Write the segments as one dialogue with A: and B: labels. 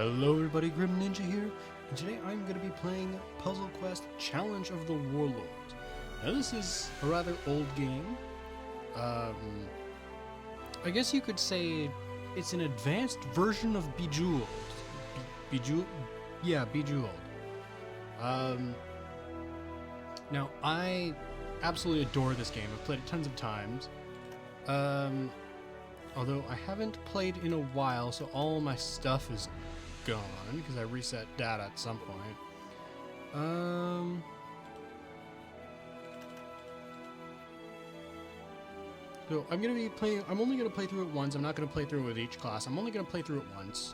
A: Hello everybody, Grim Ninja here, and today I'm going to be playing Puzzle Quest Challenge of the Warlords. Now this is a rather old game. I guess you could say it's an advanced version of Bejeweled. Bejeweled? Yeah, Bejeweled. Now I absolutely adore this game. I've played it tons of times. Although I haven't played in a while, so all my stuff is gone because I reset data at some point. So I'm gonna be playing. I'm only gonna play through it once. I'm not gonna play through it with each class. I'm only gonna play through it once,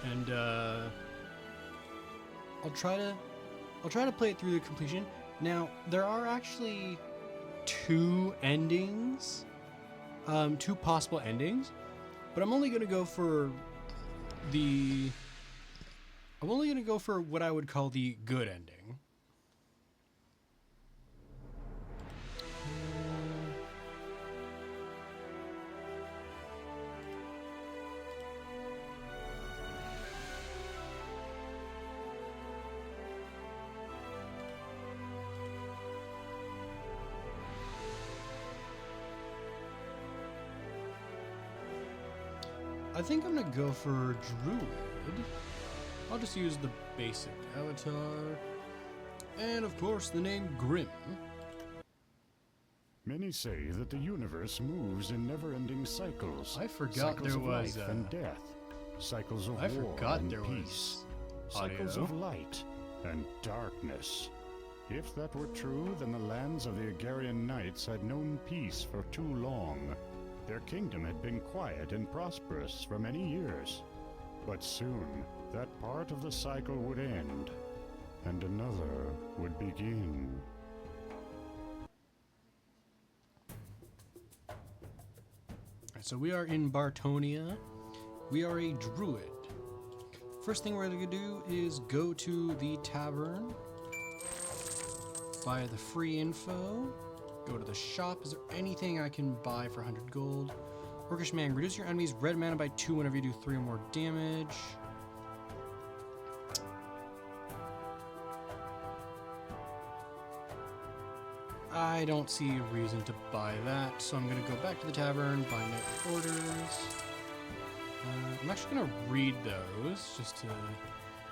A: and I'll try to play it through the completion. Now there are actually two endings, two possible endings, but I'm only gonna go for what I would call the good ending. I think I'm gonna go for Druid. I'll just use the basic avatar. And of course the name Grim.
B: Many say that the universe moves in never-ending cycles.
A: I forgot
B: cycles
A: there
B: of
A: was
B: life and death, cycles of
A: I
B: war
A: forgot
B: and
A: there
B: peace,
A: was
B: cycles
A: audio.
B: of light and darkness. If that were true, then the lands of the Agarian Knights had known peace for too long. Their kingdom had been quiet and prosperous for many years. But soon, that part of the cycle would end, and another would begin.
A: Alright, so we are in Bartonia. We are a druid. First thing we're going to do is go to the tavern, buy the free info, go to the shop. Is there anything I can buy for 100 gold? Orcish man, reduce your enemy's red mana by 2 whenever you do 3 or more damage. I don't see a reason to buy that, so I'm going to go back to the tavern, buy nightly orders. I'm actually going to read those, just to...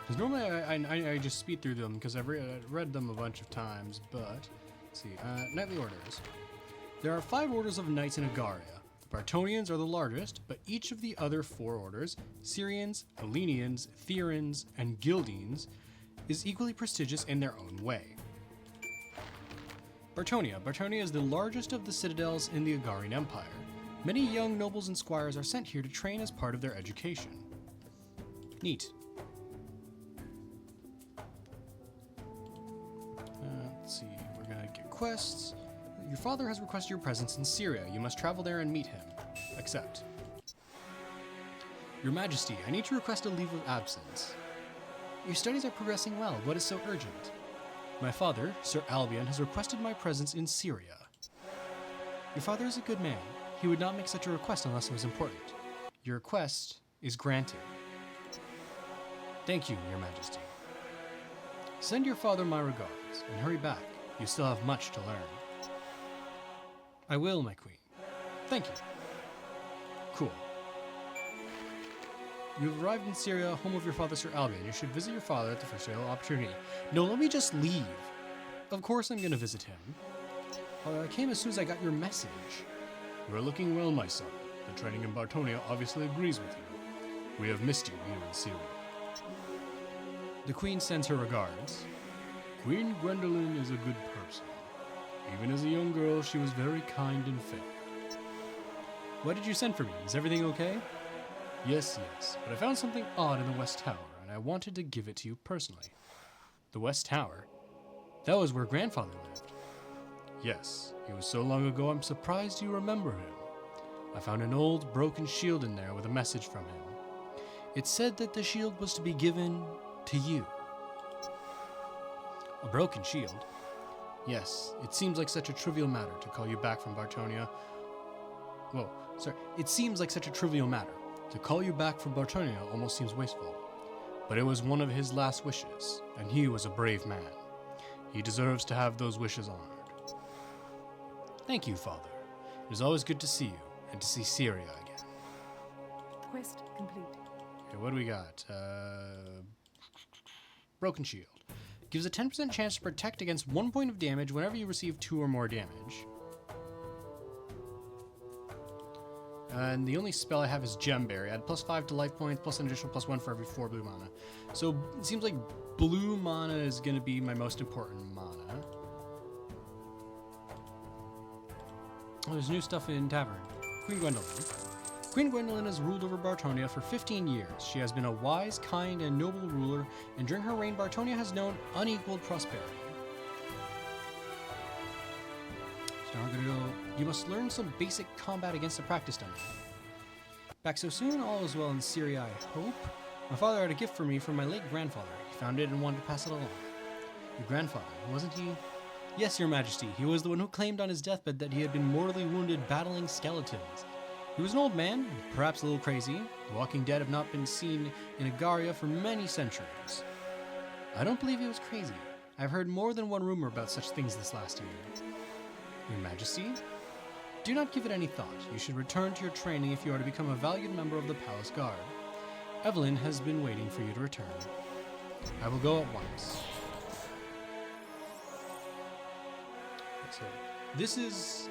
A: Because normally I just speed through them, because I've read them a bunch of times, but... Let's see, nightly orders. There are 5 orders of knights in Agaria. The Bartonians are the largest, but each of the other 4 orders, Syrians, Hellenians, Theurins, and Gildines, is equally prestigious in their own way. Bartonia. Bartonia is the largest of the citadels in the Agarian Empire. Many young nobles and squires are sent here to train as part of their education. Neat. Let's see, we're gonna get quests. Your father has requested your presence in Syria. You must travel there and meet him. Accept. Your Majesty, I need to request a leave of absence. Your studies are progressing well. What is so urgent? My father, Sir Albion, has requested my presence in Syria. Your father is a good man. He would not make such a request unless it was important. Your request is granted. Thank you, Your Majesty. Send your father my regards, and hurry back. You still have much to learn. I will, my queen. Thank you. Cool. You have arrived in Syria, home of your father, Sir Albion. You should visit your father at the first available opportunity. No, let me just leave. Of course I'm going to visit him. I came as soon as I got your message. You are looking well, my son. The training in Bartonia obviously agrees with you. We have missed you here in Syria. The queen sends her regards. Queen Gwendolyn is a good person. Even as a young girl, she was very kind and fair. Why did you send for me? Is everything okay? Yes, but I found something odd in the West Tower, and I wanted to give it to you personally. The West Tower? That was where grandfather lived. Yes, it was so long ago I'm surprised you remember him. I found an old, broken shield in there with a message from him. It said that the shield was to be given to you. A broken shield? Yes, it seems like such a trivial matter to call you back from Bartonia. Whoa, sorry. It seems like such a trivial matter. To call you back from Bartonia almost seems wasteful, but it was one of his last wishes, and he was a brave man. He deserves to have those wishes honored. Thank you, Father. It is always good to see you, and to see Syria again.
C: Quest complete.
A: Okay, what do we got? Broken Shield. Gives a 10% chance to protect against 1 point of damage whenever you receive 2 or more damage. And the only spell I have is Gemberry. Add +5 to life points, plus an additional +1 for every 4 blue mana. So it seems like blue mana is going to be my most important mana. Oh, there's new stuff in Tavern. Queen Gwendolyn. Queen Gwendolyn has ruled over Bartonia for 15 years. She has been a wise, kind, and noble ruler, and during her reign, Bartonia has known unequaled prosperity. So now we're gonna go. You must learn some basic combat against a practice dummy. Back so soon, all is well in Syria, I hope. My father had a gift for me from my late grandfather. He found it and wanted to pass it along. Your grandfather, wasn't he? Yes, Your Majesty. He was the one who claimed on his deathbed that he had been mortally wounded battling skeletons. He was an old man, perhaps a little crazy. The walking dead have not been seen in Agaria for many centuries. I don't believe he was crazy. I've heard more than one rumor about such things this last year. Your Majesty, do not give it any thought. You should return to your training if you are to become a valued member of the Palace Guard. Evelyn has been waiting for you to return. I will go at once. So, this is...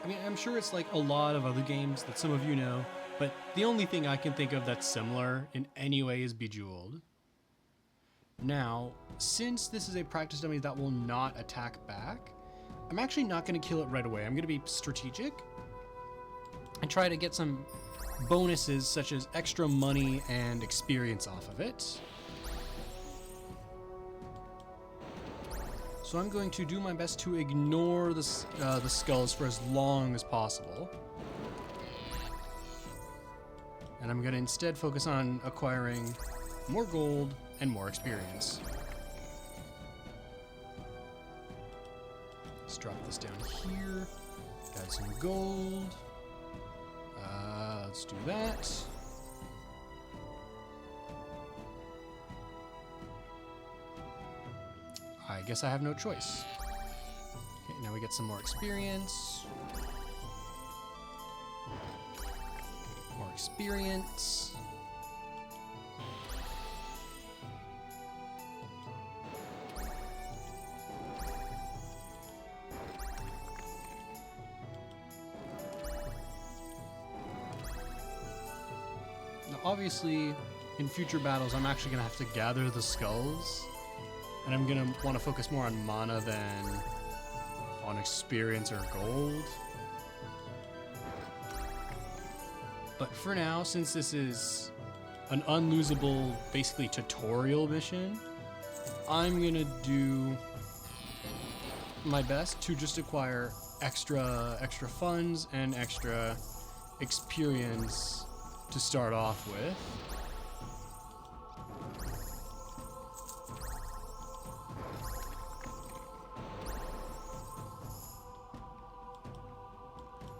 A: I mean, I'm sure it's like a lot of other games that some of you know, but the only thing I can think of that's similar in any way is Bejeweled. Now, since this is a practice dummy that will not attack back, I'm actually not going to kill it right away. I'm going to be strategic and try to get some bonuses such as extra money and experience off of it. So I'm going to do my best to ignore the skulls for as long as possible. And I'm going to instead focus on acquiring more gold and more experience. Let's drop this down here. Got some gold. Let's do that. I guess I have no choice. Okay, now we get some more experience. More experience. Now, obviously, in future battles, I'm actually going to have to gather the skulls. And I'm going to want to focus more on mana than on experience or gold. But for now, since this is an unlosable, basically tutorial mission, I'm going to do my best to just acquire extra funds and extra experience to start off with.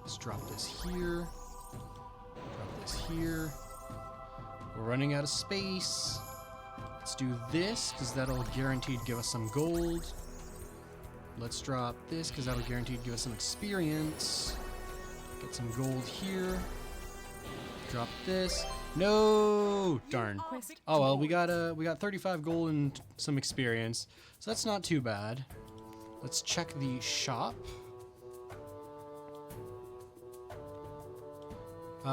A: Let's drop this here. Drop this here. We're running out of space. Let's do this, because that'll guaranteed give us some gold. Let's drop this, because that'll guaranteed give us some experience. Get some gold here. Drop this. No! Darn. Oh well, we got 35 gold and some experience, so that's not too bad. Let's check the shop.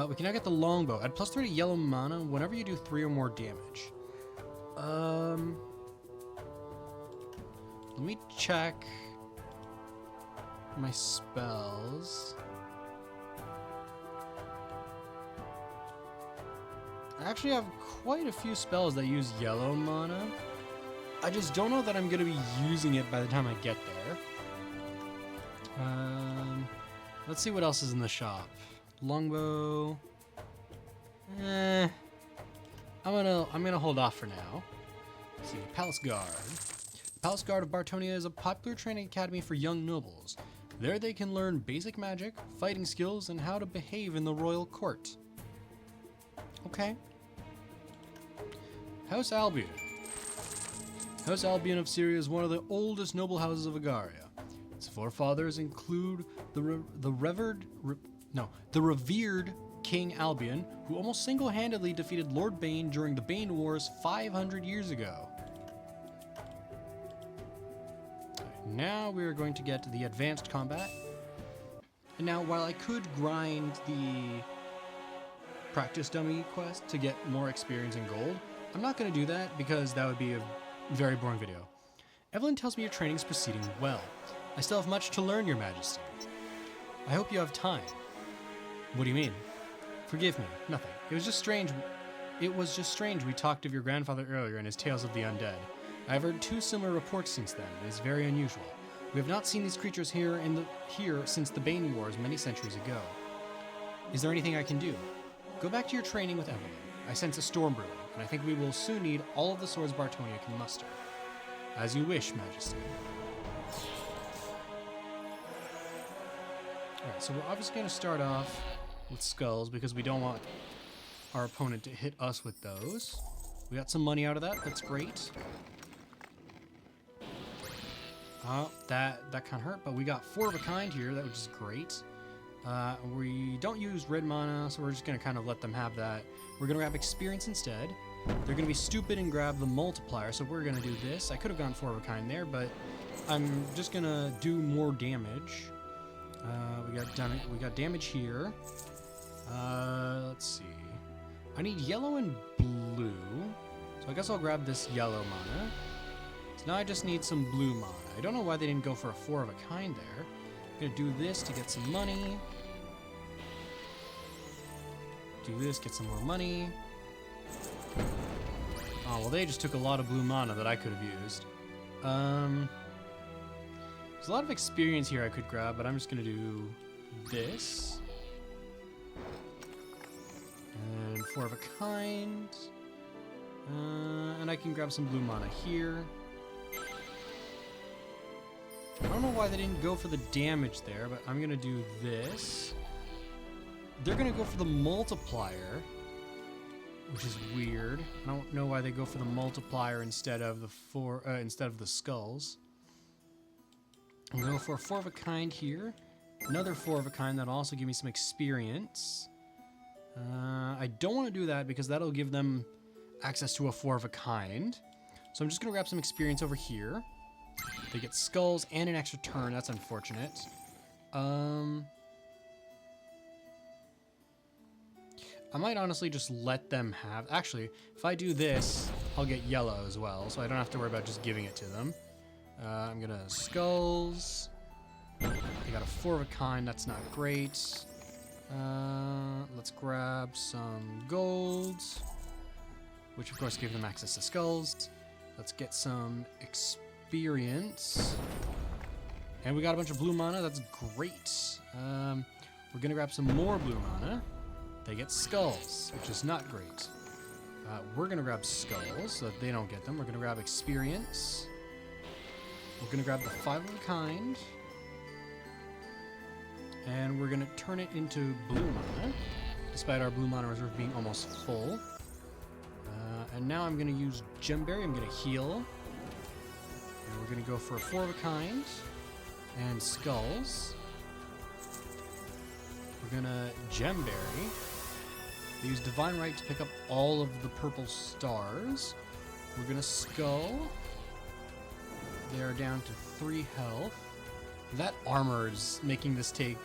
A: We can now get the longbow. Add +3 to yellow mana whenever you do 3 or more damage. Let me check my spells. I actually have quite a few spells that use yellow mana. I just don't know that I'm going to be using it by the time I get there. Let's see what else is in the shop. Longbow. I'm gonna hold off for now. Let's see, Palace Guard. Palace Guard of Bartonia is a popular training academy for young nobles. There they can learn basic magic, fighting skills, and how to behave in the royal court. Okay. House Albion. House Albion of Syria is one of the oldest noble houses of Agaria. Its forefathers include the revered King Albion, who almost single-handedly defeated Lord Bane during the Bane Wars 500 years ago. Now we are going to get to the advanced combat. And now, while I could grind the practice dummy quest to get more experience in gold, I'm not going to do that because that would be a very boring video. Evelyn tells me your training is proceeding well. I still have much to learn, Your Majesty. I hope you have time. What do you mean? Forgive me, nothing. It was just strange we talked of your grandfather earlier and his tales of the undead. I have heard 2 similar reports since then. It is very unusual. We have not seen these creatures here since the Bane Wars many centuries ago. Is there anything I can do? Go back to your training with Evelyn. I sense a storm brewing, and I think we will soon need all of the swords Bartonia can muster. As you wish, Majesty. Alright, so we're obviously going to start off with skulls because we don't want our opponent to hit us with those. We got some money out of that. That's great. That kind of hurt, but we got 4 of a kind here, which is great. We don't use red mana, so we're just going to kind of let them have that. We're going to grab experience instead. They're going to be stupid and grab the multiplier, so we're going to do this. I could have gone 4 of a kind there, but I'm just going to do more damage. We got damage here. Let's see. I need yellow and blue, so I guess I'll grab this yellow mana. So now I just need some blue mana. I don't know why they didn't go for a 4 of a kind there. I'm gonna do this to get some money. Do this, get some more money. Oh, well, they just took a lot of blue mana that I could have used. There's a lot of experience here I could grab, but I'm just gonna do this. And 4 of a kind. And I can grab some blue mana here. I don't know why they didn't go for the damage there, but I'm gonna do this. They're gonna go for the multiplier, which is weird. I don't know why they go for the multiplier instead of the skulls. I'm gonna go for a 4 of a kind here. Another 4 of a kind that'll also give me some experience. I don't want to do that because that'll give them access to a 4 of a kind. So I'm just gonna grab some experience over here. They get skulls and an extra turn. That's unfortunate. I might honestly just let them have... Actually, if I do this, I'll get yellow as well, so I don't have to worry about just giving it to them. I'm gonna skulls. They got a 4 of a kind. That's not great. Let's grab some gold, which of course give them access to skulls. Let's get some experience. And we got a bunch of blue mana. That's great. We're gonna grab some more blue mana. They get skulls, which is not great. We're gonna grab skulls so that they don't get them. We're gonna grab experience. We're gonna grab the 5 of a kind. And we're gonna turn it into blue mana, despite our blue mana reserve being almost full. And now I'm gonna use Gemberry. I'm gonna heal. And we're gonna go for a 4 of a kind and skulls. We're gonna Gemberry. They use Divine Right to pick up all of the purple stars. We're gonna skull. They are down to 3 health. That armor is making this take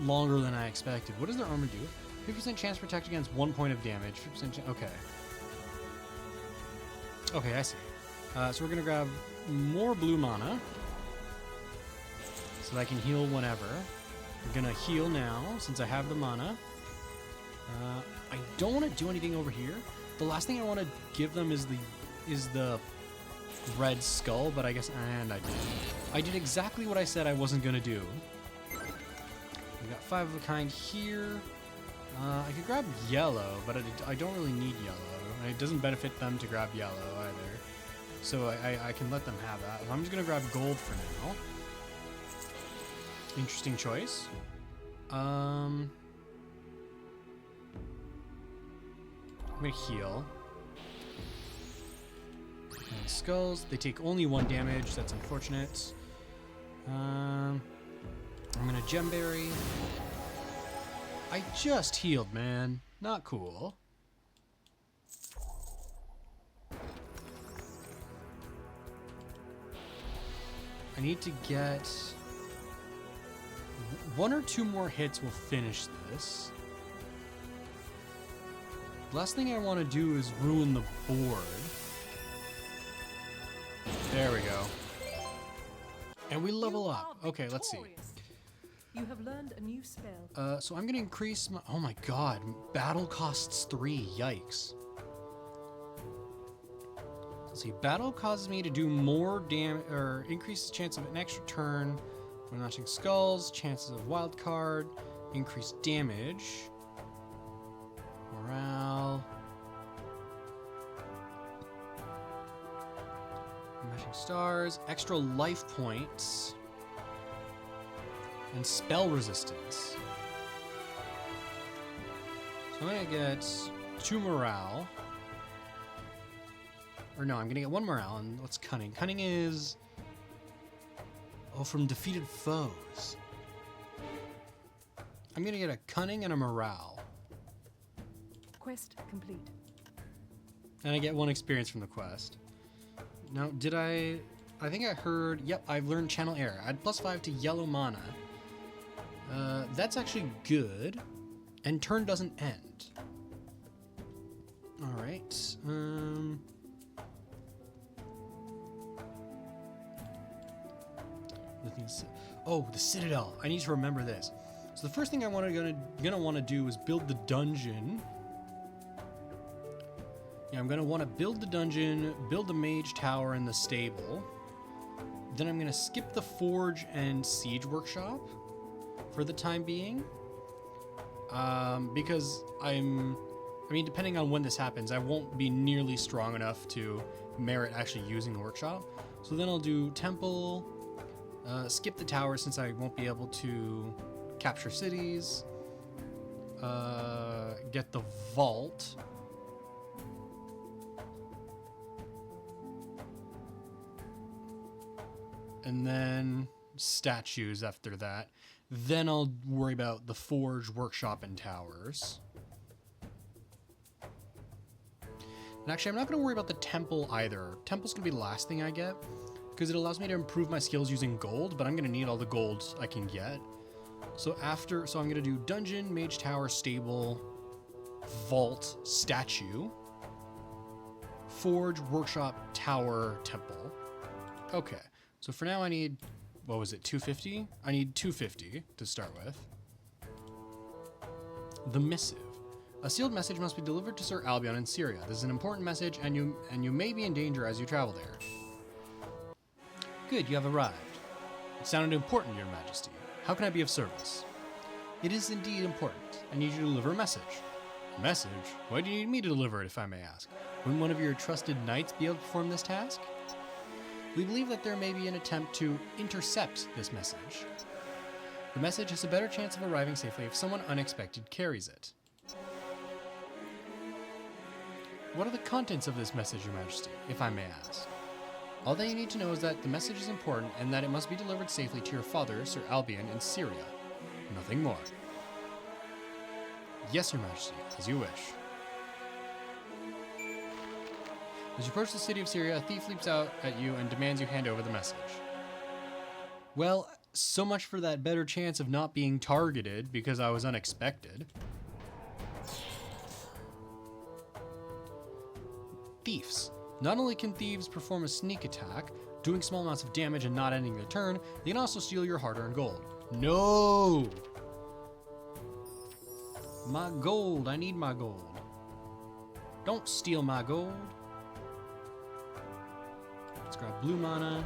A: longer than I expected. What does their armor do? 50% chance to protect against 1 point of damage. 50% okay. Okay, I see. So we're gonna grab more blue mana so that I can heal whenever. We're gonna heal now since I have the mana. I don't want to do anything over here. The last thing I want to give them is the red skull, but I guess and I did exactly what I said I wasn't gonna do. We got 5 of a kind here. I could grab yellow, but I don't really need yellow. And it doesn't benefit them to grab yellow either. So I can let them have that. I'm just gonna grab gold for now. Interesting choice. I'm gonna heal. And skulls, they take only 1 damage. That's unfortunate. I'm gonna Gemberry. I just healed, man. Not cool. I need to get 1 or 2 more hits will finish this. The last thing I want to do is ruin the board. There we go. And we level
C: You
A: up.
C: are
A: Okay, let's see.
C: victorious. You have learned a new spell.
A: So I'm gonna increase my, oh my god, battle costs 3, yikes. Let's see, battle causes me to do more damage, or increases chance of an extra turn when launching skulls, chances of wild card, increased damage, morale, matching stars, extra life points, and spell resistance. So I'm gonna get 2 morale. Or no, I'm gonna get 1 morale, and what's cunning? Cunning is... oh, from defeated foes. I'm gonna get a cunning and a morale.
C: Quest complete.
A: And I get 1 experience from the quest. Now, did I think I heard, yep, I've learned Channel Air. Add +5 to yellow mana. That's actually good. And turn doesn't end. Alright, oh, the Citadel. I need to remember this. So the first thing I'm gonna want to do is build the dungeon. Yeah, I'm gonna want to build the dungeon, build the mage tower and the stable. Then I'm gonna skip the forge and siege workshop for the time being, because I mean, depending on when this happens, I won't be nearly strong enough to merit actually using the workshop. So then I'll do temple. Skip the tower since I won't be able to capture cities. Get the vault. And then statues after that. Then I'll worry about the forge, workshop, and towers. And actually, I'm not going to worry about the temple either. Temple's going to be the last thing I get, because it allows me to improve my skills using gold, but I'm going to need all the gold I can get. So I'm going to do dungeon, mage tower, stable, vault, statue, forge, workshop, tower, temple. Okay, so for now I need, what was it, 250? I need 250 to start with. The missive. A sealed message must be delivered to Sir Albion in Syria. This is an important message, and you may be in danger as you travel there. Good, you have arrived. It sounded important, Your Majesty. How can I be of service? It is indeed important. I need you to deliver a message. A message? Why do you need me to deliver it, if I may ask? Wouldn't one of your trusted knights be able to perform this task? We believe that there may be an attempt to intercept this message. The message has a better chance of arriving safely if someone unexpected carries it. What are the contents of this message, Your Majesty, if I may ask? All that you need to know is that the message is important and that it must be delivered safely to your father, Sir Albion, in Syria. Nothing more. Yes, Your Majesty, as you wish. As you approach the city of Syria, a thief leaps out at you and demands you hand over the message. Well, so much for that better chance of not being targeted because I was unexpected. Thieves. Not only can thieves perform a sneak attack, doing small amounts of damage and not ending the turn, they can also steal your hard-earned gold. No! My gold. I need my gold. Don't steal my gold. Let's grab blue mana.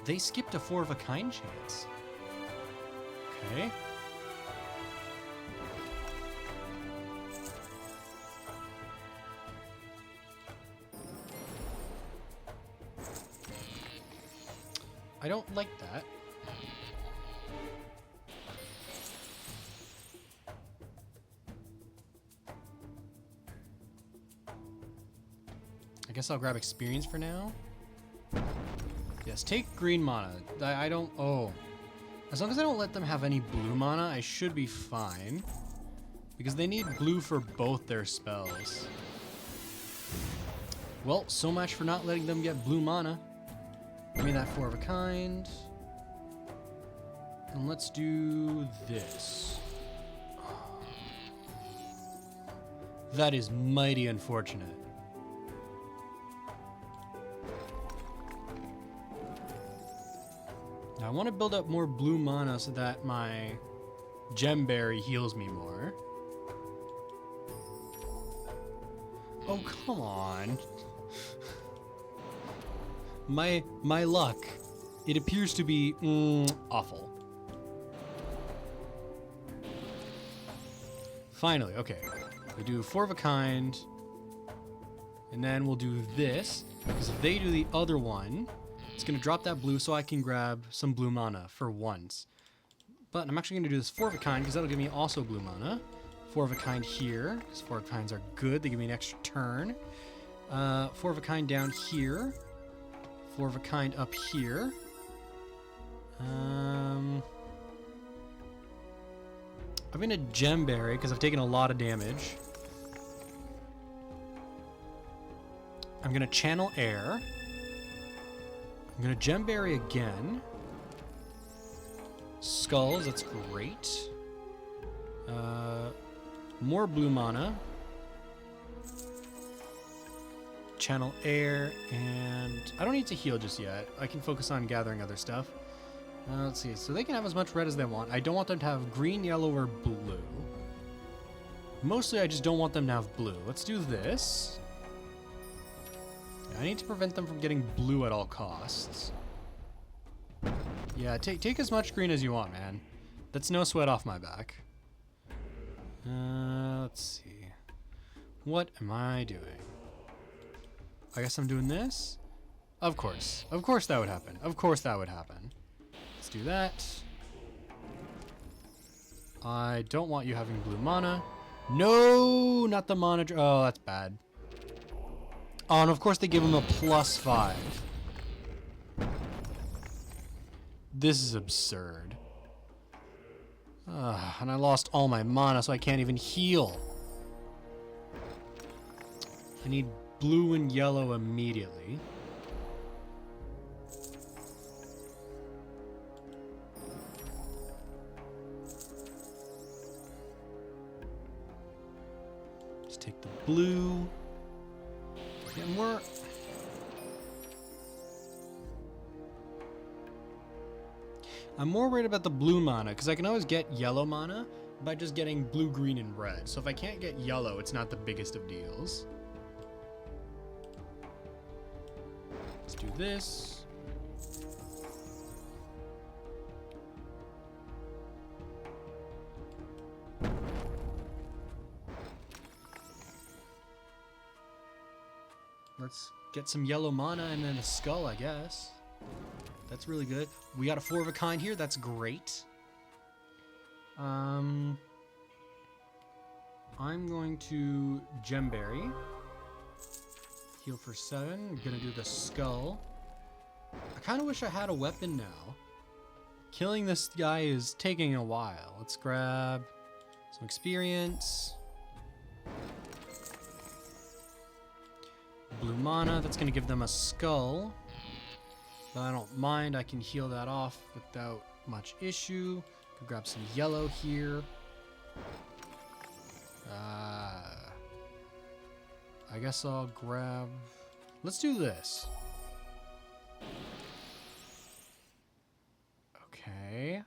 A: They skipped a 4 of a kind chance. Okay. I don't like that. I guess I'll grab experience for now. Yes, take green mana. I don't... Oh. As long as I don't let them have any blue mana, I should be fine. Because they need blue for both their spells. Well, so much for not letting them get blue mana. Give me that 4 of a kind. And let's do this. That is mighty unfortunate. Now I want to build up more blue mana so that my Gemberry heals me more. Oh, come on. My luck. It appears to be awful. Finally, okay. We do 4 of a kind. And then we'll do this. Because if they do the other one, it's going to drop that blue so I can grab some blue mana for once. But I'm actually going to do this 4 of a kind because that'll give me also blue mana. 4 of a kind here, because 4 of a kinds are good. They give me an extra turn. 4 of a kind down here. 4 of a kind up here. I'm gonna Gemberry because I've taken a lot of damage. I'm gonna channel air. I'm gonna Gemberry again. Skulls, that's great. More blue mana. Channel air, and I don't need to heal just yet. I can focus on gathering other stuff. Let's see. So they can have as much red as they want. I don't want them to have green, yellow, or blue. Mostly, I just don't want them to have blue. Let's do this. I need to prevent them from getting blue at all costs. Yeah, take as much green as you want, man. That's no sweat off my back. Let's see. What am I doing? I guess I'm doing this? Of course. Of course that would happen. Of course that would happen. Let's do that. I don't want you having blue mana. No, not the mana. Oh, that's bad. Oh, and of course they give him a +5. This is absurd. And I lost all my mana, so I can't even heal. I need blue and yellow immediately. Let's take the blue. And we're... I'm more worried about the blue mana, because I can always get yellow mana by just getting blue, green, and red. So if I can't get yellow, it's not the biggest of deals. Let's do this. Let's get some yellow mana and then a skull, I guess. That's really good. We got a 4 of a kind here. That's great. I'm going to Gemberry. Heal for 7. I'm gonna do the skull. I kind of wish I had a weapon now. Killing this guy is taking a while. Let's grab some experience. Blue mana. That's gonna give them a skull. But I don't mind. I can heal that off without much issue. Could grab some yellow here. I guess I'll grab... Let's do this. Okay.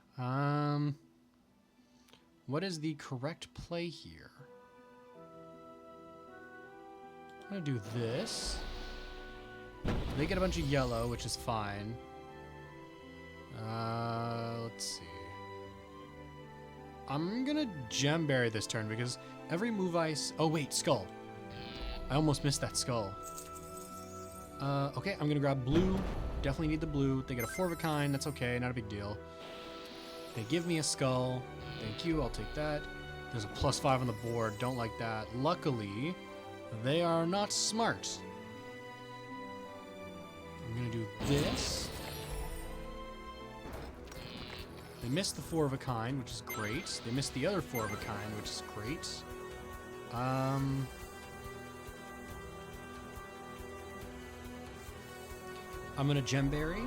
A: What is the correct play here? I'm gonna do this. They get a bunch of yellow, which is fine. Let's see. I'm gonna Gemberry this turn because every move oh wait, skull. I almost missed that skull. Okay, I'm gonna grab blue. Definitely need the blue. They get a 4 of a kind. That's okay, not a big deal. They give me a skull. Thank you, I'll take that. There's a +5 on the board. Don't like that. Luckily, they are not smart. I'm gonna do this. They missed the 4 of a kind, which is great. They missed the other 4 of a kind, which is great. I'm gonna Gemberry,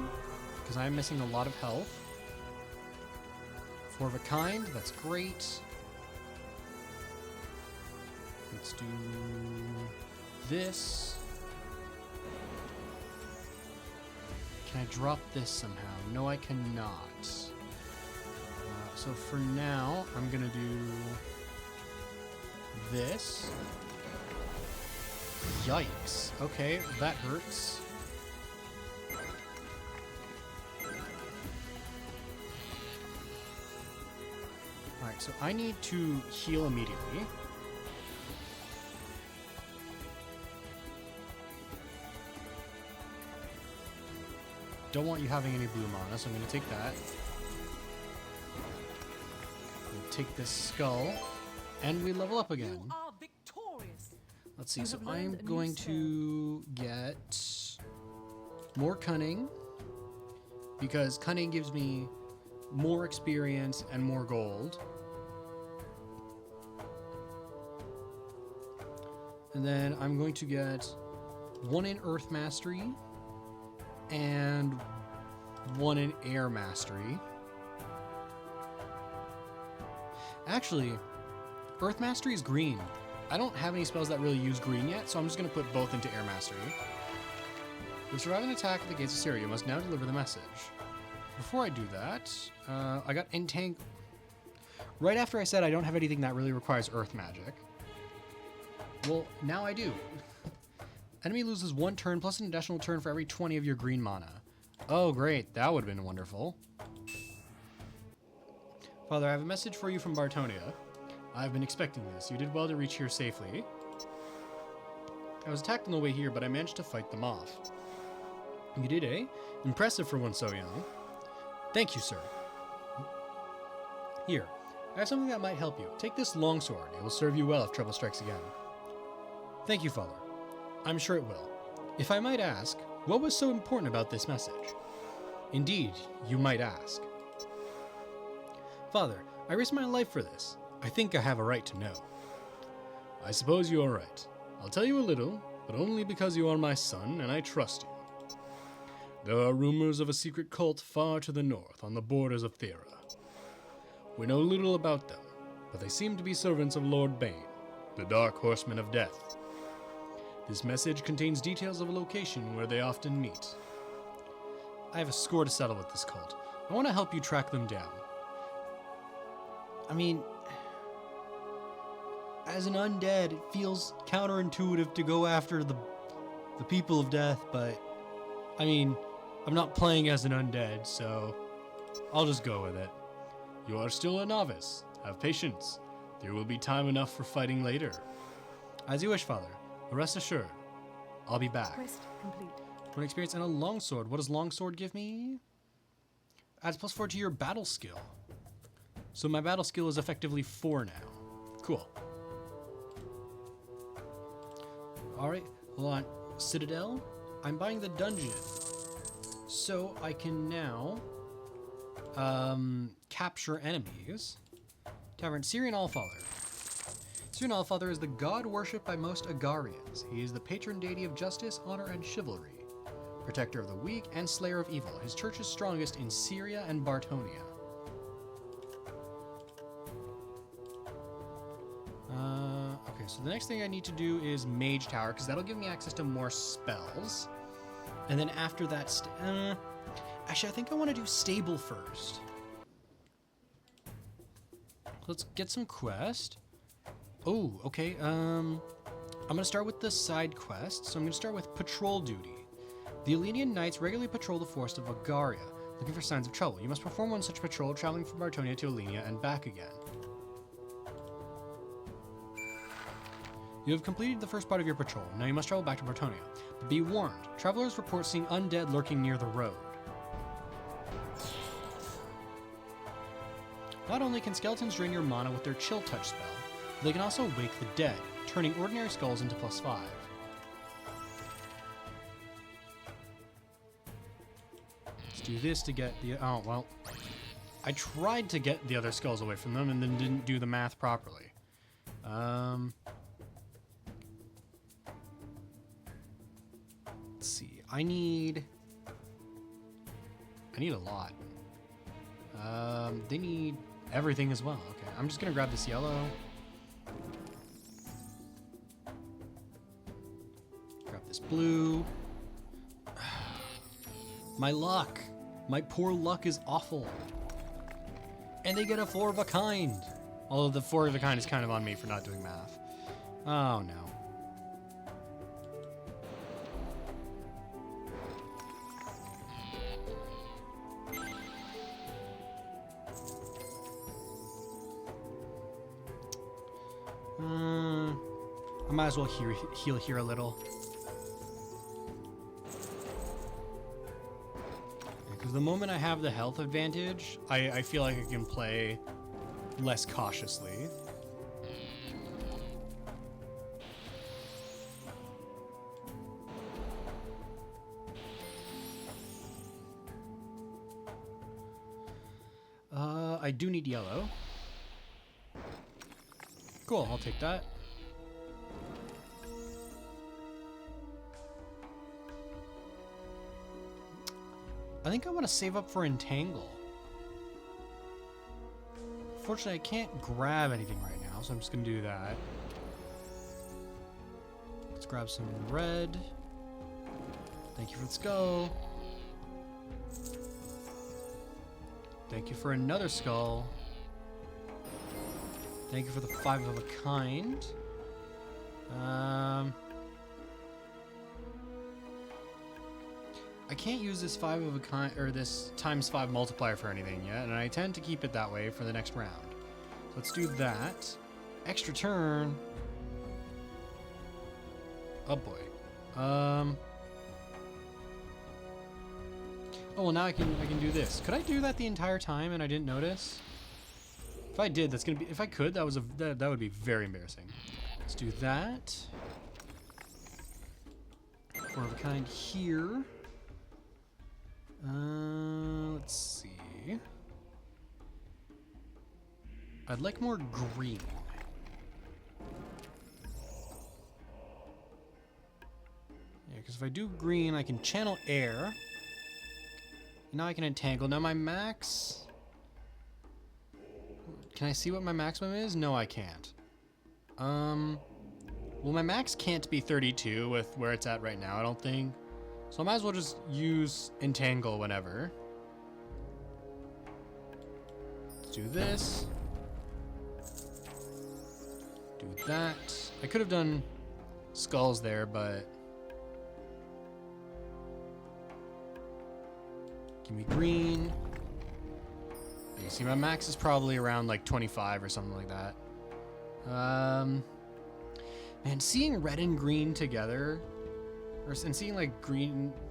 A: because I'm missing a lot of health. 4 of a kind, that's great. Let's do this. Can I drop this somehow? No, I cannot. So for now, I'm gonna do this. Yikes. Okay, that hurts. Alright, so I need to heal immediately. Don't want you having any blue mana, so I'm going to take that. We'll take this skull, and we level up again.
C: You are victorious.
A: Let's see,
C: You
A: so
C: have
A: I'm
C: learned a new
A: going
C: spell.
A: to get more cunning, because cunning gives me more experience and more gold. And then I'm going to get 1 in Earth Mastery and 1 in Air Mastery. Actually, Earth Mastery is green. I don't have any spells that really use green yet, so I'm just going to put both into Air Mastery. You survive an attack at the gates of Syria. You must now deliver the message. Before I do that, I got Entang... Right after I said I don't have anything that really requires Earth Magic. Well, now I do. Enemy loses 1 turn plus an additional turn for every 20 of your green mana. Oh, great. That would have been wonderful. Father, I have a message for you from Bartonia. I've been expecting this. You did well to reach here safely. I was attacked on the way here, but I managed to fight them off. You did, eh? Impressive for one so young. Thank you, sir. Here, I have something that might help you. Take this longsword. It will serve you well if trouble strikes again. Thank you, Father. I'm sure it will. If I might ask, what was so important about this message? Indeed, you might ask. Father, I risked my life for this. I think I have a right to know. I suppose you are right. I'll tell you a little, but only because you are my son and I trust you. There are rumors of a secret cult far to the north on the borders of Thera. We know little about them, but they seem to be servants of Lord Bane, the Dark Horseman of Death. This message contains details of a location where they often meet. I have a score to settle with this cult. I want to help you track them down. I mean, as an undead, it feels counterintuitive to go after the people of death, but I mean, I'm not playing as an undead, so I'll just go with it. You are still a novice. Have patience. There will be time enough for fighting later. As you wish, Father. But rest assured, I'll be back.
C: Quest complete.
A: One experience and a longsword. What does longsword give me? Adds +4 to your battle skill. So my battle skill is effectively 4 now. Cool. Alright, hold on. Citadel? I'm buying the dungeon. So I can now capture enemies. Tavern Syrian Allfather. Syrian Allfather is the god worshipped by most Agarians. He is the patron deity of justice, honor, and chivalry. Protector of the weak and slayer of evil. His church is strongest in Syria and Bartonia. Okay, so the next thing I need to do is Mage Tower, because that'll give me access to more spells. And then after that, actually, I think I want to do Stable first. Let's get some quest. Oh, okay. I'm gonna start with the side quest. So I'm gonna start with patrol duty. The Elenian Knights regularly patrol the forest of Agaria, looking for signs of trouble. You must perform one such patrol, traveling from Bartonia to Elenia and back again. You have completed the first part of your patrol. Now you must travel back to Bartonia. But be warned, travelers report seeing undead lurking near the road. Not only can skeletons drain your mana with their Chill Touch spell, but they can also wake the dead, turning ordinary skulls into +5. do this to get the... Oh, well. I tried to get the other skulls away from them and then didn't do the math properly. Let's see. I need a lot. They need everything as well. Okay, I'm just gonna grab this yellow. Grab this blue. My luck. My poor luck is awful. And they get a 4 of a kind. Although the 4 of a kind is kind of on me for not doing math. Oh no. I might as well heal here a little. Because the moment I have the health advantage, I feel like I can play less cautiously. I do need yellow. Cool, I'll take that. I think I want to save up for Entangle. Fortunately, I can't grab anything right now, so I'm just going to do that. Let's grab some red. Thank you for the skull. Thank you for another skull. Thank you for the 5 of a kind. I can't use this 5 of a kind or this ×5 multiplier for anything yet, and I tend to keep it that way for the next round. So let's do that. Extra turn. Oh boy. Oh well, now I can do this. Could I do that the entire time and I didn't notice? If I did, that's gonna be. If I could, that would be very embarrassing. Let's do that. 4 of a kind here. Let's see. I'd like more green. Yeah, because if I do green, I can channel air. Now I can entangle. Now my max... Can I see what my maximum is? No, I can't. Well, my max can't be 32 with where it's at right now, I don't think. So I might as well just use Entangle whenever. Let's do this. Do that. I could have done skulls there, but... Give me green. You see, my max is probably around like 25 or something like that. Man, seeing red and green together, and seeing like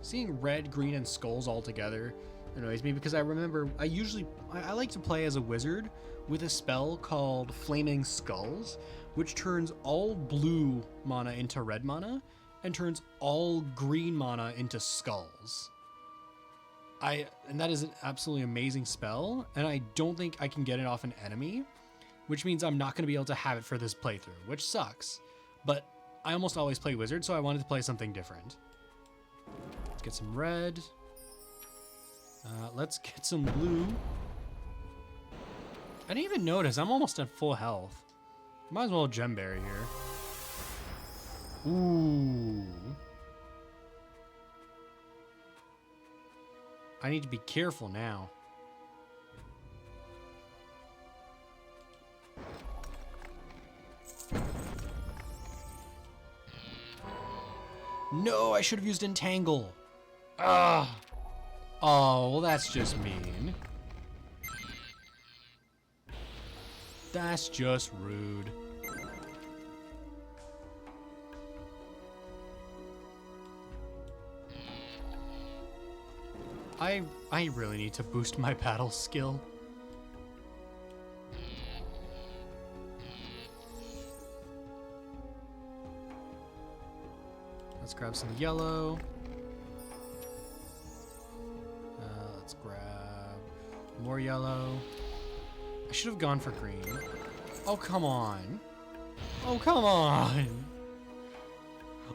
A: seeing red, green, and skulls all together annoys me because I remember I like to play as a wizard with a spell called Flaming Skulls, which turns all blue mana into red mana and turns all green mana into skulls. And that is an absolutely amazing spell, and I don't think I can get it off an enemy, which means I'm not going to be able to have it for this playthrough, which sucks. But I almost always play wizard, so I wanted to play something different. Let's get some red. Let's get some blue. I didn't even notice. I'm almost at full health. Might as well Gemberry here. Ooh. I need to be careful now. No, I should have used Entangle. Ah. Oh, well, that's just mean. That's just rude. I really need to boost my battle skill. Let's grab some yellow. Let's more yellow. I should have gone for green. Oh, come on. Oh, come on.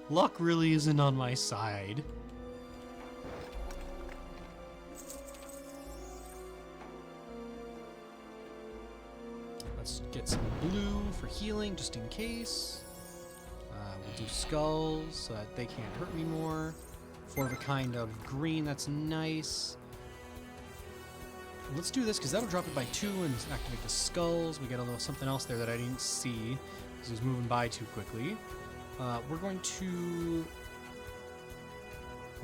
A: Luck really isn't on my side. Let's get some blue for healing, just in case. We'll do skulls so that they can't hurt me more. 4 of a kind of green, that's nice. Let's do this because that'll drop it by 2 and activate the skulls. We get a little something else there that I didn't see because he was moving by too quickly. We're going to...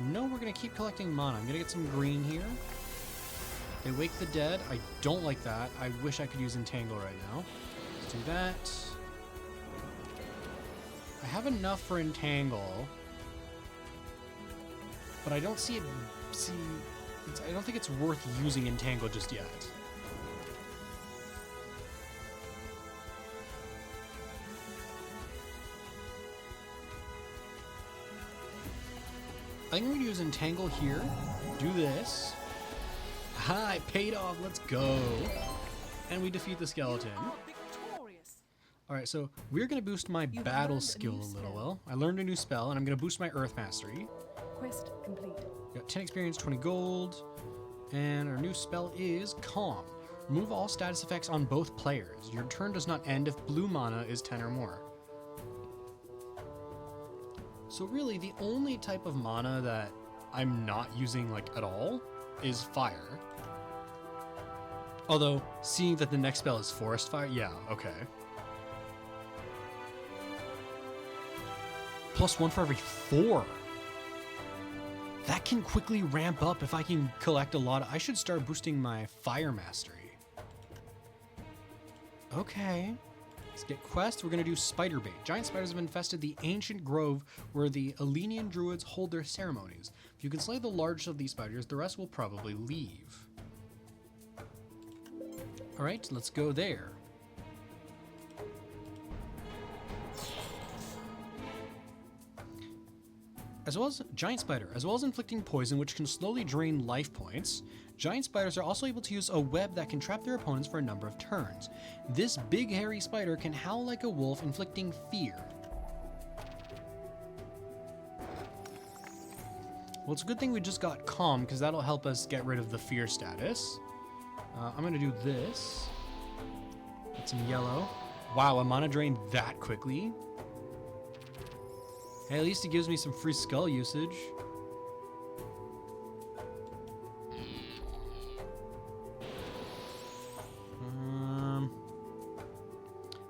A: No, we're going to keep collecting mana. I'm going to get some green here. They wake the dead. I don't like that. I wish I could use Entangle right now. Let's do that. I have enough for Entangle, but I don't see it... I don't think it's worth using Entangle just yet. I think I'm going to use Entangle here. Do this. Ha! It paid off. Let's go. And we defeat the skeleton. Alright, so we're going to boost my battle skill a little. Well, I learned a new spell, and I'm going to boost my Earth Mastery.
C: Quest complete.
A: Got 10 experience, 20 gold. And our new spell is Calm. Remove all status effects on both players. Your turn does not end if blue mana is 10 or more. So really, the only type of mana that I'm not using, like, at all is fire. Although, seeing that the next spell is forest fire, yeah, okay. +1 for every 4. That can quickly ramp up if I can collect a lot. I should start boosting my fire mastery. Okay. Let's get quests. We're going to do spider bait. Giant spiders have infested the ancient grove where the Elenian druids hold their ceremonies. If you can slay the largest of these spiders, the rest will probably leave. Alright, let's go there. As well as giant spider, as well as inflicting poison which can slowly drain life points, giant spiders are also able to use a web that can trap their opponents for a number of turns. This big hairy spider can howl like a wolf, inflicting fear. Well, it's a good thing we just got calm because that'll help us get rid of the fear status. I'm going to do this. Get some yellow. Wow, a mana drain that quickly. Hey, at least it gives me some free skull usage.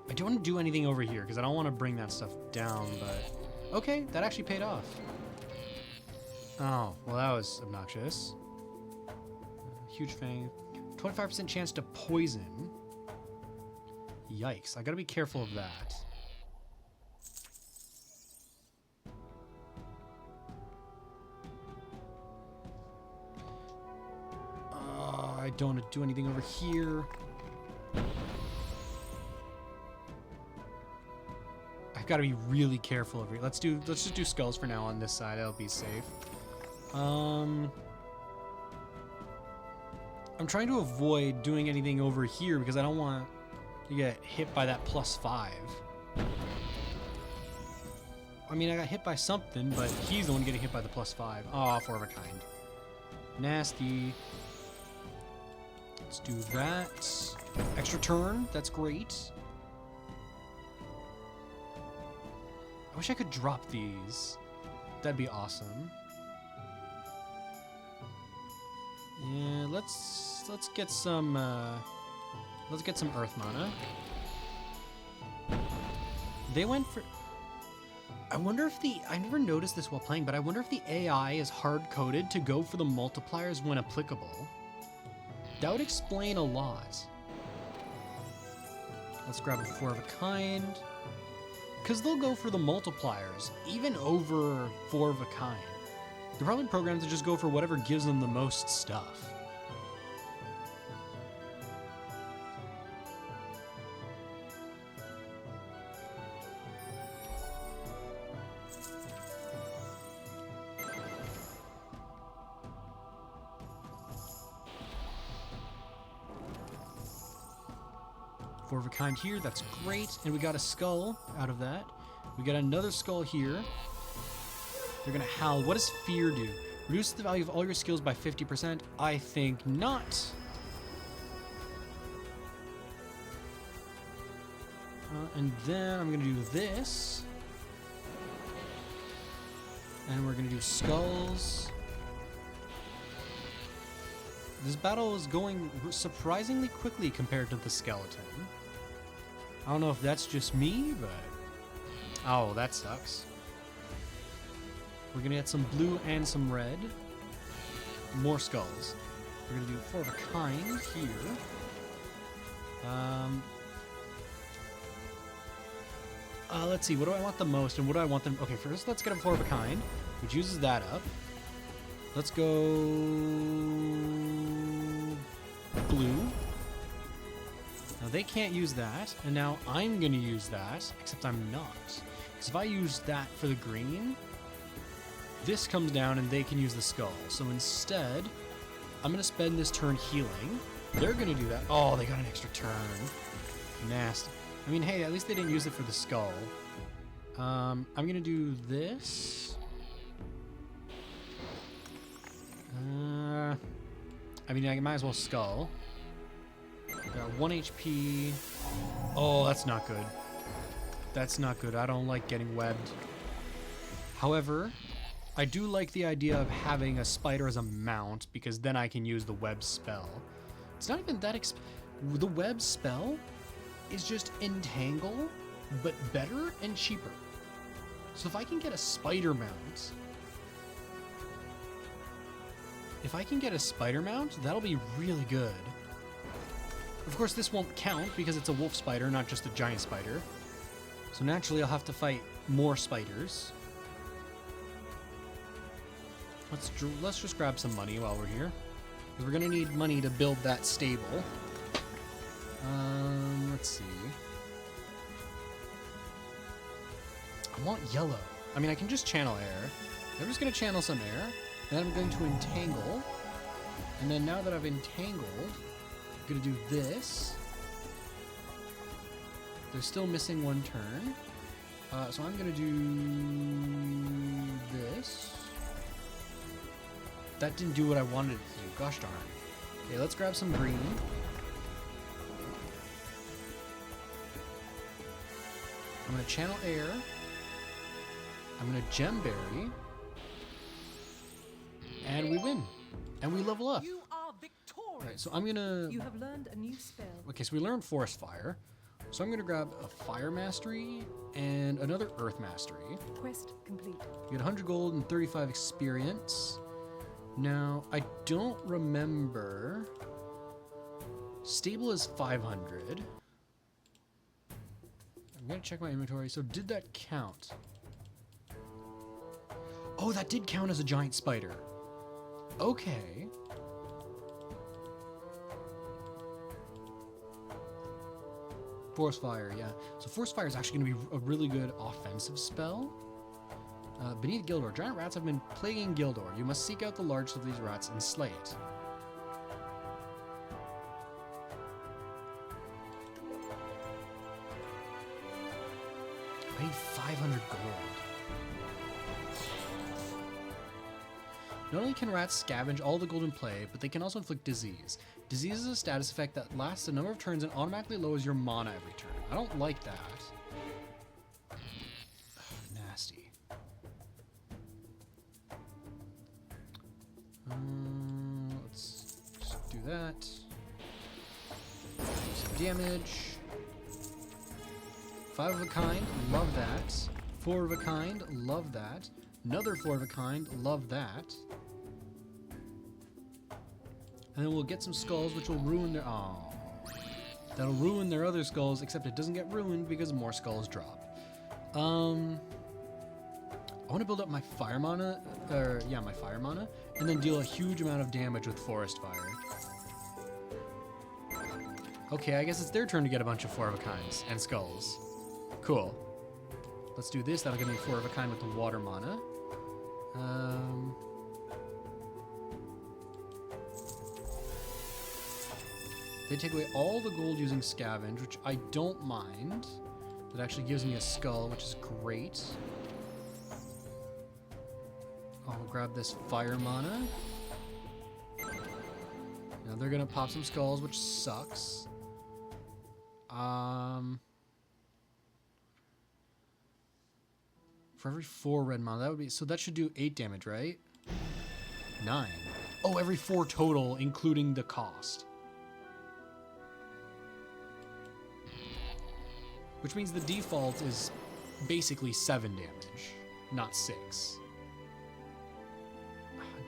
A: I don't want to do anything over here because I don't want to bring that stuff down, but... Okay, that actually paid off. Oh, well that was obnoxious. Huge fang. 25% chance to poison. Yikes, I gotta be careful of that. I don't want to do anything over here. I've got to be really careful over here. Let's just do skulls for now on this side. That'll be safe. I'm trying to avoid doing anything over here because I don't want to get hit by that +5. I mean, I got hit by something, but he's the one getting hit by the +5. Aw, 4 of a kind. Nasty. Let's do that. Extra turn. That's great. I wish I could drop these. That'd be awesome. Yeah, let's get some earth mana. They went for... I wonder if I never noticed this while playing, but I wonder if the AI is hard-coded to go for the multipliers when applicable. That would explain a lot. Let's grab a 4 of a kind. Because they'll go for the multipliers, even over 4 of a kind. They're probably programmed to just go for whatever gives them the most stuff. Four of a kind here, that's great. And we got a skull out of that. We got another skull here. They're gonna howl. What does fear do? Reduce the value of all your skills by 50%. I think not. And then I'm gonna do this. And we're gonna do skulls. This battle is going surprisingly quickly compared to the skeleton. I don't know if that's just me, but... Oh, that sucks. We're gonna get some blue and some red. More skulls. We're gonna do four of a kind here. Let's see, what do I want the most and what do I want them... Okay, first let's get a four of a kind, which uses that up. Let's go... blue. Now they can't use that, and now I'm gonna use that, except I'm not. Because if I use that for the green, this comes down and they can use the skull. So instead, I'm gonna spend this turn healing. They're gonna do that. Oh, they got an extra turn. Nasty. I mean, hey, at least they didn't use it for the skull. I'm gonna do this. I mean, I might as well skull. Got 1 HP. Oh, that's not good. That's not good. I don't like getting webbed. However, I do like the idea of having a spider as a mount, because then I can use the web spell. It's not even that the web spell is just entangle, but better and cheaper. So if I can get a spider mount... that'll be really good. Of course, this won't count because it's a wolf spider, not just a giant spider. So naturally, I'll have to fight more spiders. Let's just grab some money while we're here, because we're gonna need money to build that stable. Let's see. I want yellow. I mean, I can just channel air. I'm just gonna channel some air, and then I'm going to entangle. And then now that I've entangled, I'm gonna do this. They're still missing one turn. So I'm gonna do this. That didn't do what I wanted it to do. Gosh darn. Okay, let's grab some green. I'm gonna channel air. I'm gonna gem berry. And we win. And we level up.
C: You are victorious.
A: Alright, so I'm gonna...
C: You have learned a new spell.
A: Okay, so we learned Forest Fire. So I'm gonna grab a Fire Mastery and another Earth Mastery.
C: Quest complete.
A: You get 100 gold and 35 experience. Now, I don't remember... Stable is 500. I'm gonna check my inventory. So did that count? Oh, that did count as a giant spider. Okay. Forest Fire, yeah. So Forest Fire is actually going to be a really good offensive spell. Beneath Gildor, giant rats have been plaguing Gildor. You must seek out the largest of these rats and slay it. I need 500 gold. Not only can rats scavenge all the gold in play, but they can also inflict disease. Disease is a status effect that lasts a number of turns and automatically lowers your mana every turn. I don't like that. Ugh, nasty. Let's just do that. Some damage. 5 of a kind, love that. 4 of a kind, love that. Another 4 of a kind, love that. And then we'll get some skulls, which will ruin their... Oh. That'll ruin their other skulls, except it doesn't get ruined because more skulls drop. I want to build up my fire mana, my fire mana, and then deal a huge amount of damage with Forest Fire. Okay, I guess it's their turn to get a bunch of 4 of a kinds and skulls. Cool. Let's do this. That'll give me 4 of a kind with the water mana. They take away all the gold using scavenge, which I don't mind. That actually gives me a skull, which is great. I'll grab this fire mana. Now they're gonna pop some skulls, which sucks. For every 4 red mana, that would be, so that should do 8 damage, right? 9. Oh, every 4 total, including the cost. Which means the default is basically 7 damage, not 6.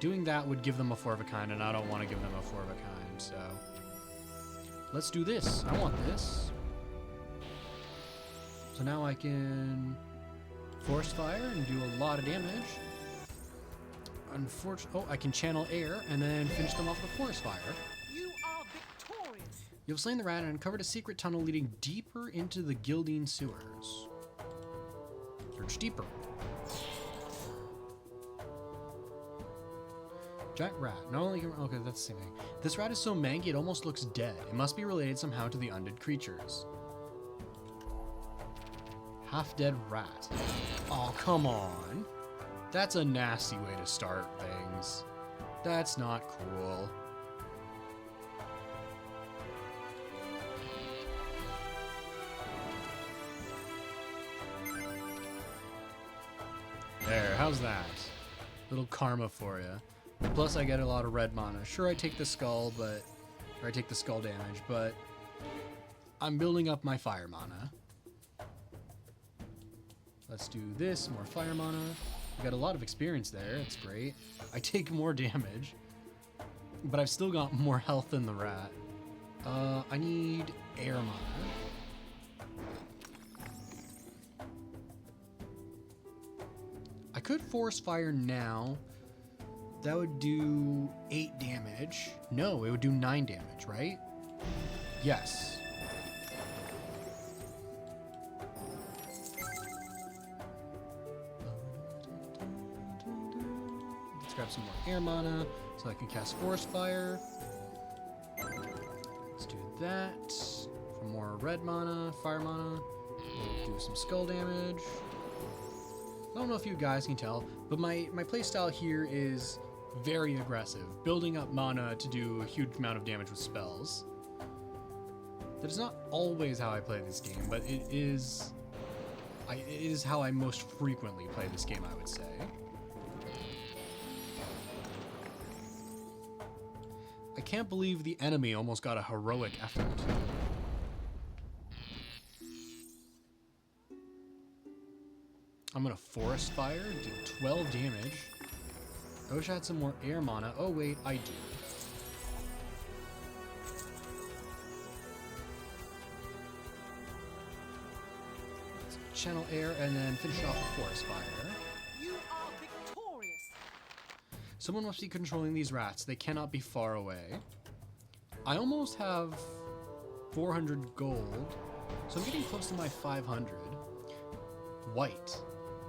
A: Doing that would give them a 4 of a kind, and I don't want to give them a 4 of a kind, so... Let's do this. I want this. So now I can Forest Fire and do a lot of damage. Oh, I can channel air and then finish them off with a Forest Fire.
C: You are victorious.
A: You have slain the rat and uncovered a secret tunnel leading deeper into the Gildine sewers. Search deeper. Giant rat. Not only can... Okay, that's the same thing. This rat is so mangy it almost looks dead. It must be related somehow to the undead creatures. Half-dead rat. Oh, come on. That's a nasty way to start things. That's not cool. There, how's that? Little karma for you. Plus I get a lot of red mana. Sure, I take the skull, or I take the skull damage, but I'm building up my fire mana. Let's do this, more fire mana. I got a lot of experience there, it's great. I take more damage, but I've still got more health than the rat. I need air mana. I could Forest Fire now. That would do 8 damage. No, it would do 9 damage, right? Yes. Let's grab some more air mana so I can cast Forest Fire. Let's do that. For more red mana, fire mana. We'll do some skull damage. I don't know if you guys can tell, but my playstyle here is very aggressive, building up mana to do a huge amount of damage with spells. That is not always how I play this game, but it is how I most frequently play this game, I would say. I can't believe the enemy almost got a heroic effort. I'm gonna Forest Fire, do 12 damage. I wish I had some more air mana. Oh wait, I do. Let's channel air and then finish off with Forest Fire.
C: You are victorious.
A: Someone must be controlling these rats. They cannot be far away. I almost have 400 gold, so I'm getting close to my 500. White.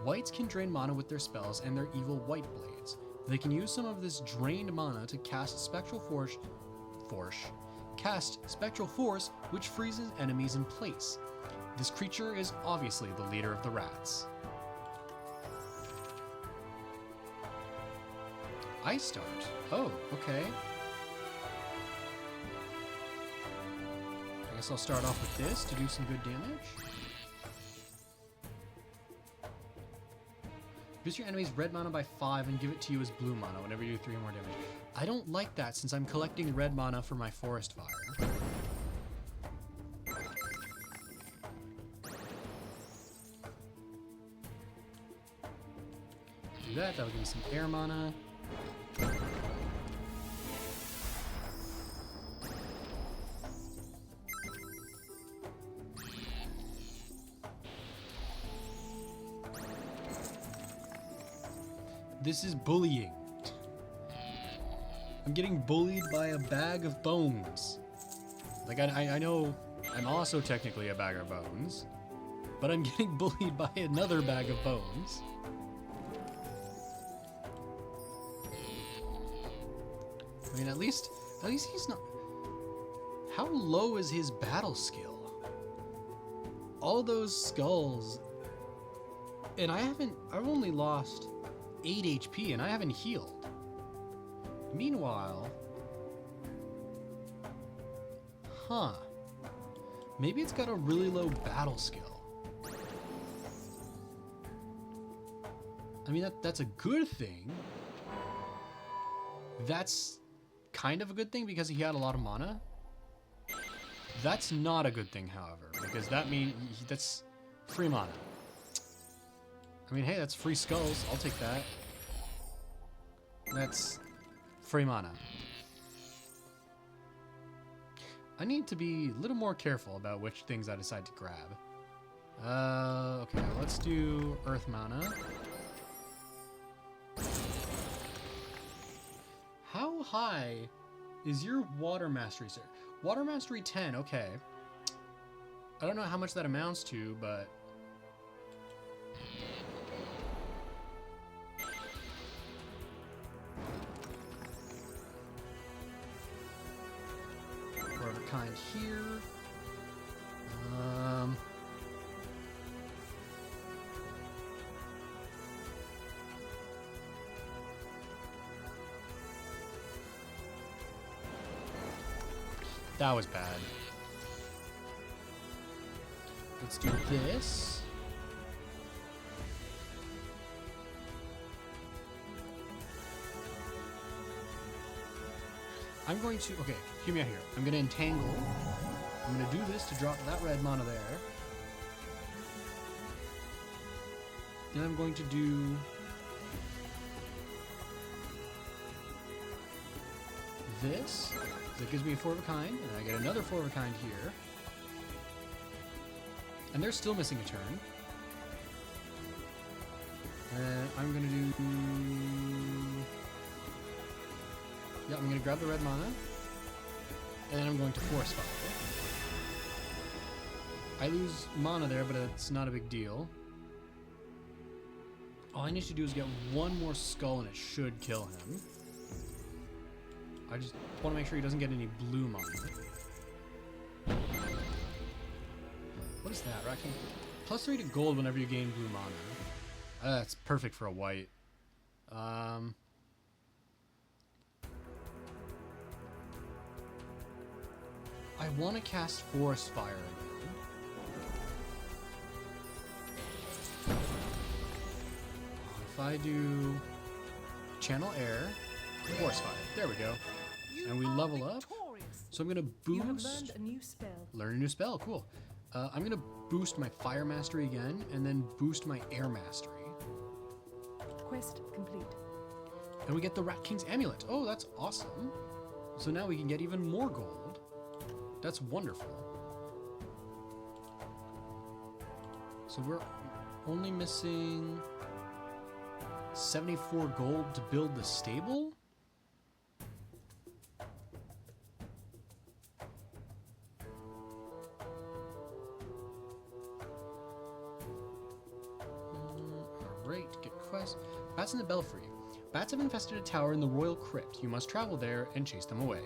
A: Whites can drain mana with their spells and their evil white blades. They can use some of this drained mana to cast Spectral Force, which freezes enemies in place. This creature is obviously the leader of the rats. Ice Dart. Oh, okay. I guess I'll start off with this to do some good damage. Reduce your enemy's red mana by 5 and give it to you as blue mana whenever you do 3 more damage. I don't like that since I'm collecting red mana for my Forest Fire. Do that, that'll give me some air mana. This is bullying. I'm getting bullied by a bag of bones. Like, I know I'm also technically a bag of bones, but I'm getting bullied by another bag of bones. I mean, at least he's not... How low is his battle skill? All those skulls. And I've only lost 8 HP and I haven't healed. Meanwhile, maybe it's got a really low battle skill. I mean, that's a good thing. That's kind of a good thing because he had a lot of mana. That's not a good thing, however, because that means that's free mana. I mean, hey, that's free skulls. I'll take that. That's free mana. I need to be a little more careful about which things I decide to grab. Okay, let's do earth mana. How high is your water mastery, sir? Water mastery 10, okay. I don't know how much that amounts to, but... Four of a kind here. That was bad. Let's do this. I'm going to, okay, hear me out here. I'm going to entangle. I'm going to do this to drop that red mana there. Then I'm going to do this. That gives me a 4 of a kind, and I get another 4 of a kind here. And they're still missing a turn. And I'm gonna do... Yeah, I'm gonna grab the red mana. And then I'm going to Force Fire. I lose mana there, but it's not a big deal. All I need to do is get one more skull and it should kill him. I just want to make sure he doesn't get any blue mana. What is that, Rat King? +3 to gold whenever you gain blue mana. That's perfect for a white. I want to cast Forest Fire again. If I do Channel Air, Forest Fire. There we go. And we level up. So I'm going to boost...
C: You have learned a new spell.
A: Learn a new spell, cool. I'm going to boost my Fire Mastery again, and then boost my Air Mastery.
C: Quest complete.
A: And we get the Rat King's Amulet. Oh, that's awesome. So now we can get even more gold. That's wonderful. So we're only missing 74 gold to build the stable? Alright, get quest. Bats in the Belfry. Bats have infested a tower in the Royal Crypt. You must travel there and chase them away.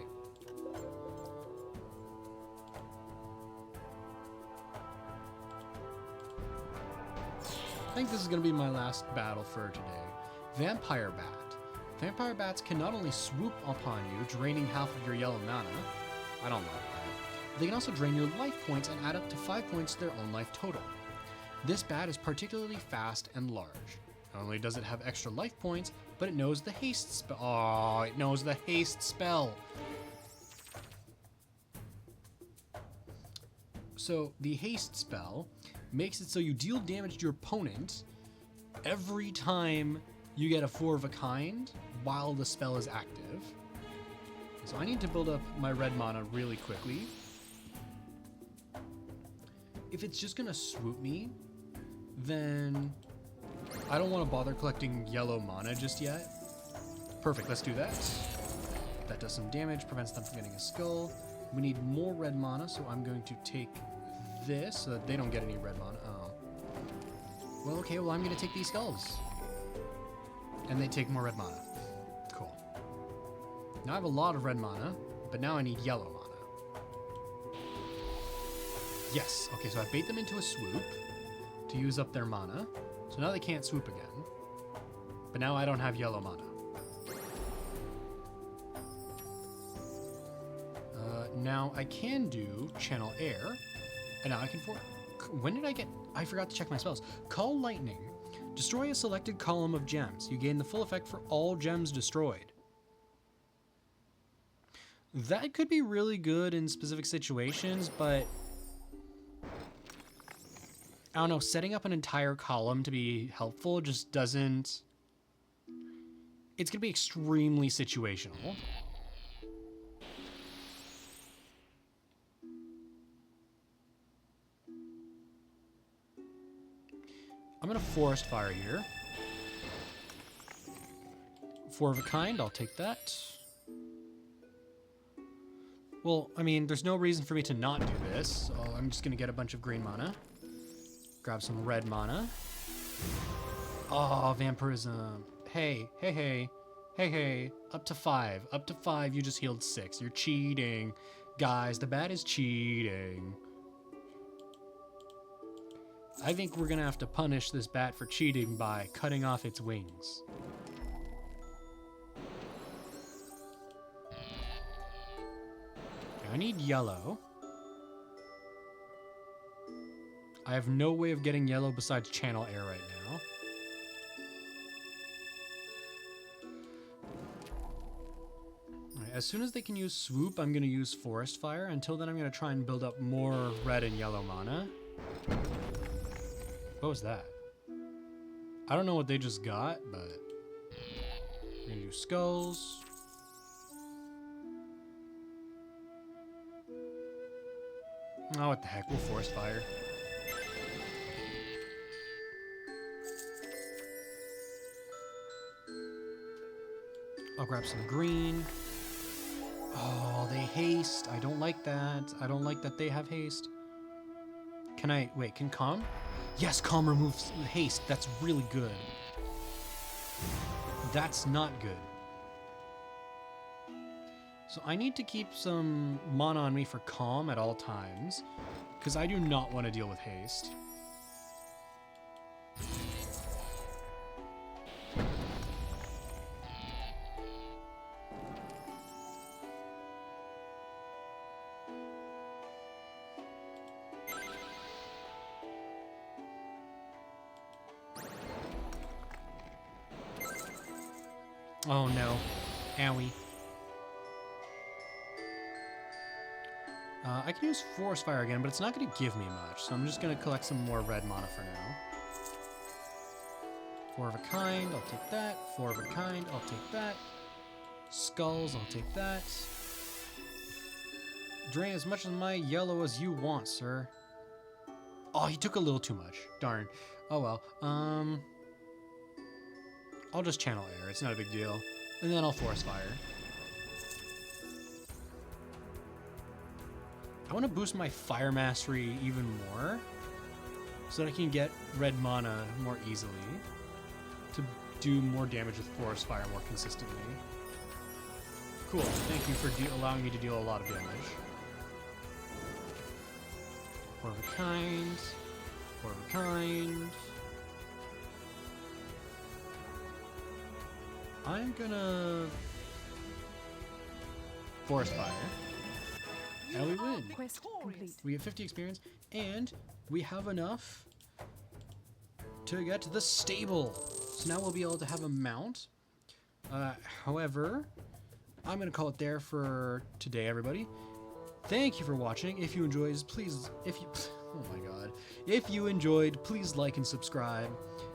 A: I think this is going to be my last battle for today. Vampire Bat. Vampire Bats can not only swoop upon you, draining half of your yellow mana. I don't like that. They can also drain your life points and add up to 5 points to their own life total. This bat is particularly fast and large. Not only does it have extra life points, but it knows the haste spell. Oh, it knows the haste spell. So the haste spell makes it so you deal damage to your opponent every time you get a 4 of a kind while the spell is active. So I need to build up my red mana really quickly. If it's just gonna swoop me, then I don't want to bother collecting yellow mana just yet. Perfect, let's do that. That does some damage, prevents them from getting a skull. We need more red mana, so I'm going to take this so that they don't get any red mana. Oh. Well, okay, well, I'm going to take these skulls. And they take more red mana. Cool. Now I have a lot of red mana, but now I need yellow mana. Yes. Okay, so I bait them into a swoop to use up their mana. So now they can't swoop again. But now I don't have yellow mana. Now I can do Channel Air. And now I can... When did I get... I forgot to check my spells. Call Lightning. Destroy a selected column of gems. You gain the full effect for all gems destroyed. That could be really good in specific situations, but... I don't know, setting up an entire column to be helpful just doesn't... It's going to be extremely situational. I'm going to Forest Fire here. 4 of a kind, I'll take that. Well, I mean, there's no reason for me to not do this, so I'm just going to get a bunch of green mana. Grab some red mana. Oh, Vampirism. Hey, hey, hey. Hey, hey. Up to 5. Up to 5, you just healed 6. You're cheating. Guys, the bat is cheating. I think we're going to have to punish this bat for cheating by cutting off its wings. I need yellow. I have no way of getting yellow besides Channel Air right now. Alright, as soon as they can use Swoop, I'm going to use Forest Fire. Until then, I'm going to try and build up more red and yellow mana. What was that? I don't know what they just got, but... We're going to do Skulls. Oh, what the heck, we'll Forest Fire. I'll grab some green. Oh, they haste. I don't like that. I don't like that they have haste. Can I... Wait, can Calm? Yes, Calm removes haste. That's really good. That's not good. So I need to keep some mana on me for Calm at all times, because I do not want to deal with haste. Oh no. Owie. I can use Forest Fire again, but it's not going to give me much, so I'm just going to collect some more red mana for now. 4 of a kind, I'll take that. 4 of a kind, I'll take that. Skulls, I'll take that. Drain as much of my yellow as you want, sir. Oh, he took a little too much. Darn. Oh well. I'll just Channel Air, it's not a big deal. And then I'll Forest Fire. I want to boost my Fire Mastery even more, so that I can get red mana more easily to do more damage with Forest Fire more consistently. Cool, thank you for allowing me to deal a lot of damage. 4 of a kind, 4 of a kind. I'm gonna Forest Fire. And we win.
C: Quest complete.
A: We get 50 experience, and we have enough to get to the stable. So now we'll be able to have a mount. However, I'm going to call it there for today, everybody. Thank you for watching. If you enjoyed, please, oh my god. If you enjoyed, please like and subscribe.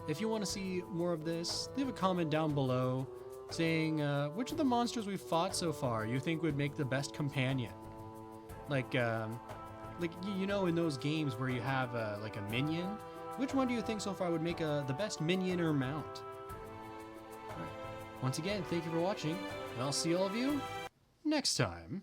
A: If you want to see more of this, leave a comment down below saying which of the monsters we've fought so far you think would make the best companion. Like you know, in those games where you have like a minion, which one do you think so far would make the best minion or mount? All right. Once again, thank you for watching, and I'll see all of you next time.